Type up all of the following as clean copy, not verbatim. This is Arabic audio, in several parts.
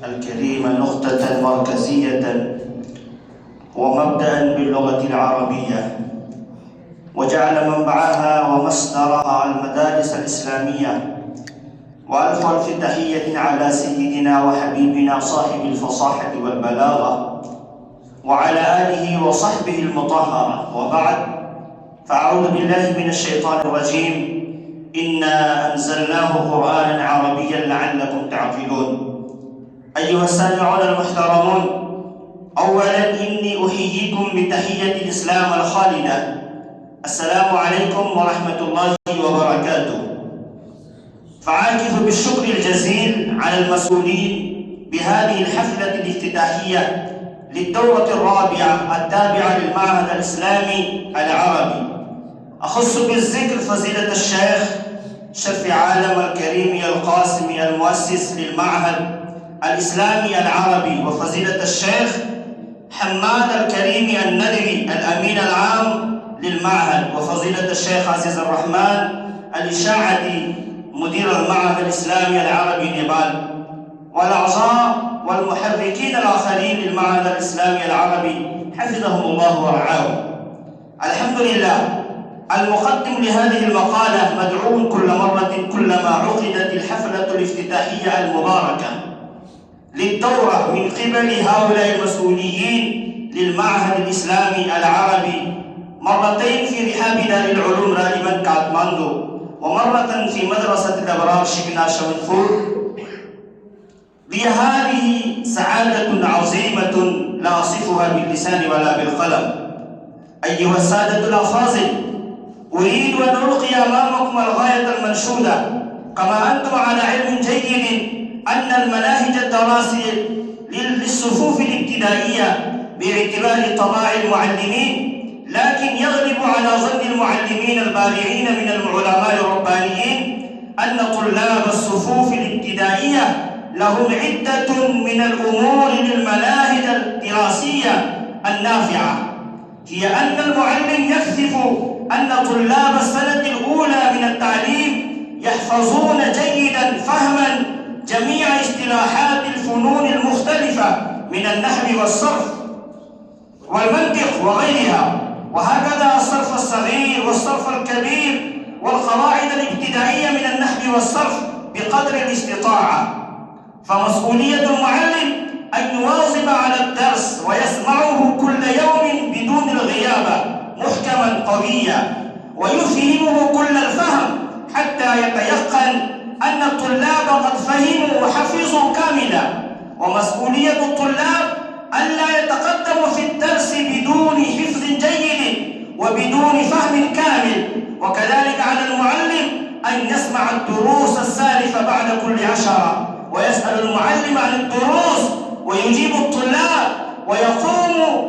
الكريمة نقطة مركزية ومبدأ باللغة العربية، وجعل منبعها ومصدرها المدارس الإسلامية. وألف تحية على سيدنا وحبيبنا صاحب الفصاحة والبلاغة وعلى آله وصحبه المطهرة، وبعد، فأعوذ بالله من الشيطان الرجيم. إنا أنزلناه قرآنا عربيا لعلكم تعقلون. أيها السامعون المحترمون، أولا إني أحييكم بتحية الإسلام الخالدة. السلام عليكم ورحمة الله وبركاته. فعاكف بالشكر الجزيل على المسؤولين بهذه الحفلة الافتتاحية للدورة الرابعة التابعة للمعهد الإسلامي العربي. أخص بالذكر فضيلة الشيخ شفيع عالم الكريم القاسمي المؤسس للمعهد الإسلامي العربي، وفضيلة الشيخ حماد الكريم الندوي الأمين العام للمعهد، وفضيلة الشيخ عزيز الرحمن الإشاعتي مدير المعهد الإسلامي العربي نيبال، والأعضاء والمحركين الآخرين للمعهد الإسلامي العربي حفظهم الله ورعاهم. الحمد لله. المقدم لهذه المقالة مدعو كل مرة كلما عقدت الحفلة الافتتاحية المباركة للدورة من قبل هؤلاء المسؤولين للمعهد الإسلامي العربي، مرتين في رحاب دار العلوم رائما كاتماندو، ومرة في مدرسة الأبرار شكنا شمنفور. هذه سعادة عظيمة لا أصفها باللسان ولا بالقلم. أيها السادة الأفاضل، أريد أن ألقي أمامكم الغاية المنشودة. كما أنتم على علم جيد أن المناهج الدراسية للصفوف الابتدائية باعتبار طباع المعلمين، لكن يغلب على ظن المعلمين البارعين من العلماء الربانيين أن طلاب الصفوف الابتدائية لهم عدة من الأمور للمناهج الدراسية النافعة. هي أن المعلم يكشف أن طلاب السنة الأولى من التعليم يحفظون جيدا فهما جميع اصطلاحات الفنون المختلفة من النحو والصرف والمنطق وغيرها، وهكذا الصرف الصغير والصرف الكبير والقواعد الابتدائية من النحو والصرف بقدر الاستطاعة. فمسؤولية المعلم أن يواظب على الدرس ويسمعه كل يوم بدون الغيابة محكما قويا، ويفهمه كل الفهم حتى يتيقن أن الطلاب قد فهموا وحفظوا كاملا. ومسؤولية الطلاب ألا يتقدموا في الدرس بدون حفظ جيد وبدون فهم كامل، وكذلك على المعلم أن يسمع الدروس السالفة بعد كل عشرة، ويسأل المعلم عن الدروس ويجيب الطلاب، ويقوم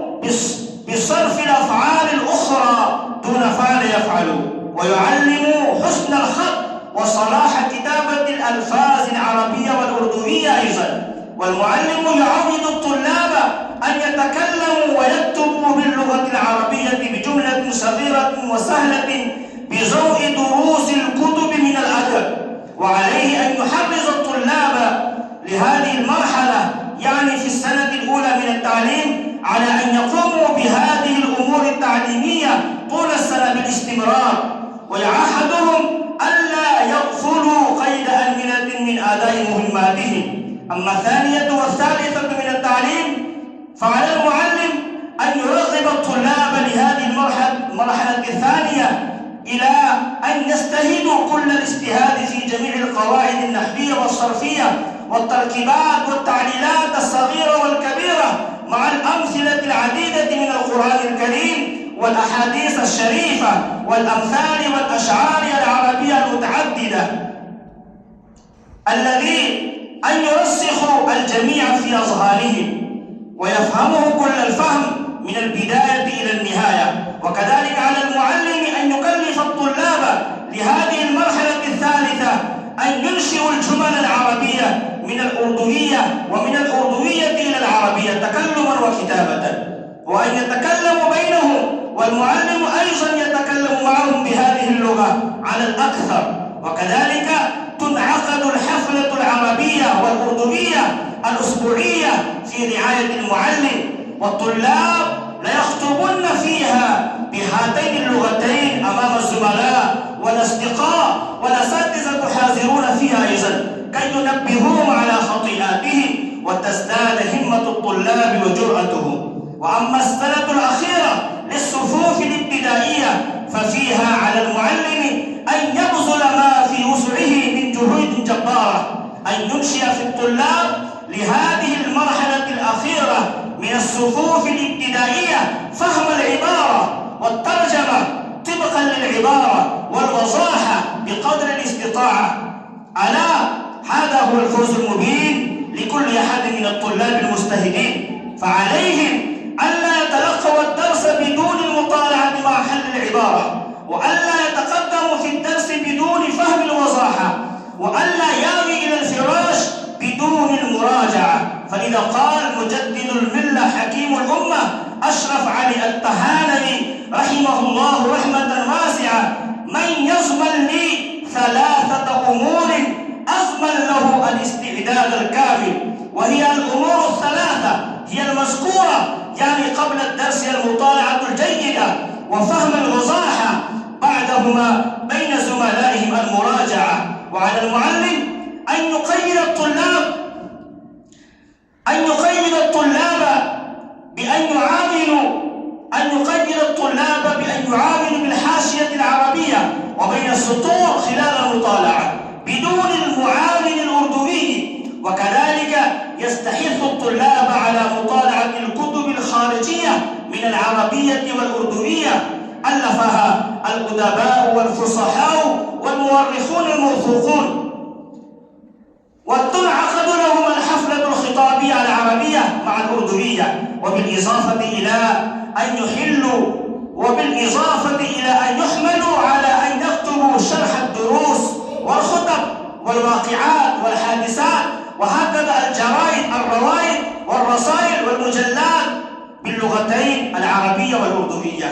بصرف الأفعال الأخرى دون فعل يفعل، ويعلم حسن الخط وصلاح كتابة الألفاظ العربية والأردوية أيضا. والمعلم يعود الطلاب أن يتكلموا ويكتبوا باللغة العربية بجملة صغيرة وسهلة بضوء دروس الكتب من الأدب. وعليه أن يحرص الطلاب لهذه المرحلة، يعني في السنة الأولى من التعليم، على أن يقوموا بهذه الأمور التعليمية طول السنة بالاستمرار، ويعهدهم ألا يغفلوا قيد أمنة من أداء مهماتهم. أما الثانية والثالثة من التعليم، فعلى المعلم أن يرغب الطلاب لهذه المرحلة الثانية إلى أن يجتهدوا كل الاجتهاد في جميع القواعد النحوية والصرفية والتركيبات والتعليلات الصغيرة والكبيرة، مع الأمثلة العديدة من القرآن الكريم والأحاديث الشريفة والأمثال والأشعار العربية المتعددة، الذي أن يرسخوا الجميع في أذهانهم ويفهمه كل الفهم من البداية إلى النهاية. وكذلك على المعلم أن يكلف الطلاب لهذه المرحلة الثالثة أن ينشئوا الجمل العربية من الأردوية ومن الأردوية إلى العربية تكلما وكتابة، وأن يتكلموا بينهم، والمعلم أيضا يتكلم معهم بهذه اللغة على الأكثر. وكذلك تنعقد الحفلة العربية والأردوية الأسبوعية في رعاية المعلم، والطلاب ليخطبن فيها بهاتين اللغتين أمام الزملاء والأصدقاء، والأساتذة حاضرون فيها أيضا كي ينبهوهم على خطيئاتهم وتزداد همة الطلاب وجرأتهم. وأما السنة الأخيرة للصفوف الابتدائية ففيها على المعلم أن يبذل ما في وسعه من جهود جبارة، أن ينشئ في الطلاب لهذه المرحلة الأخيرة من الصفوف الابتدائية فهم العبارة والترجمة طبقا للعبارة والوضاحة بقدر الاستطاعة. ألا هذا هو الفوز المبين لكل أحد من الطلاب المجتهدين، فعليهم ألا يتلقوا الدرس بدون المطالعة مع حل العبارة، وألا يتقدموا في الدرس بدون فهم الوضاحة، وألا يأوي إلى الفراش بدون المراجعة. فلذا قال مجدد الملة حكيم الأمة أشرف علي التهانوي رحمه الله رحمة واسعة: من يضمن لي 3 أمور أضمن له الاستعداد الكامل، وهي الأمور ال3 هي المذكورة، يعني قبل الدرس المطالعة الجيدة وفهم الوضاحة، بعدهما بين زملائهم المراجعة. وعلى المعلم أن يقيد الطلاب بأن يعاملوا بالحاشية العربية وبين السطور خلال المطالعة بدون المعامل الأردوي، وكذلك يستحث الطلاب على مطالعة الكتب الخارجية من العربية والأردوية ألفها الأدباء والفصحاء والمؤرخون الموثوقون، وتنعقد لهم الحفلة الخطابية العربية مع الأردوية، وبالإضافة إلى أن يحملوا على أن يكتبوا شرح الدروس والخطب والواقعات والحادثات، وهكذا الجرائد الروائد والرسائل والمجلات باللغتين العربية والأردوية.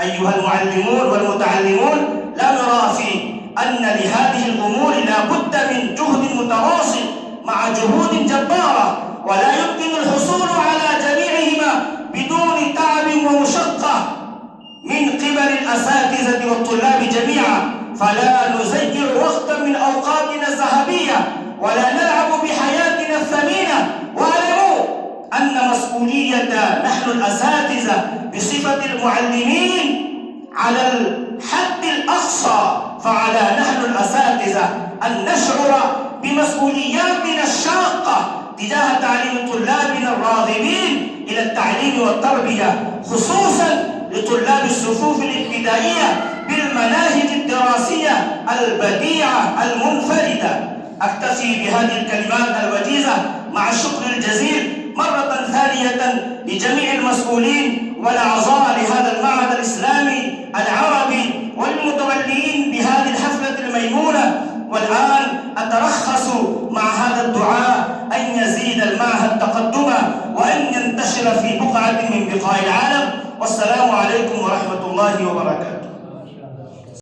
أيها المعلمون والمتعلمون، لا نرافي أن لهذه الأمور لا بد من جهد متواصل مع جهود جبارة، ولا يمكن الحصول على جميعهما بدون تعب ومشقة من قبل الأساتذة والطلاب جميعا. فلا نضيع وقتا من أوقاتنا الذهبية ولا نلعب بحياتنا الثمينة، واعلموا أن مسؤولية نحن الأساتذة بصفة المعلمين على الحد الأقصى، فعلى نحن الأساتذة أن نشعر بمسؤولياتنا الشاقة تجاه تعليم طلابنا الراغبين إلى التعليم والتربية، خصوصا لطلاب الصفوف الابتدائية بالمناهج الدراسية البديعة المنفردة. أكتفي بهذه الكلمات الوجيزة مع الشكر الجزيل مرة ثانية لجميع المسؤولين والأعضاء لهذا المعهد الإسلامي العربي والمتولين بهذه الحفلة الميمونة. والآن أترخص مع هذا الدعاء أن يزيد المعهد تقدما وأن ينتشر في بقعة من بقاع العالم. والسلام عليكم ورحمة الله وبركاته.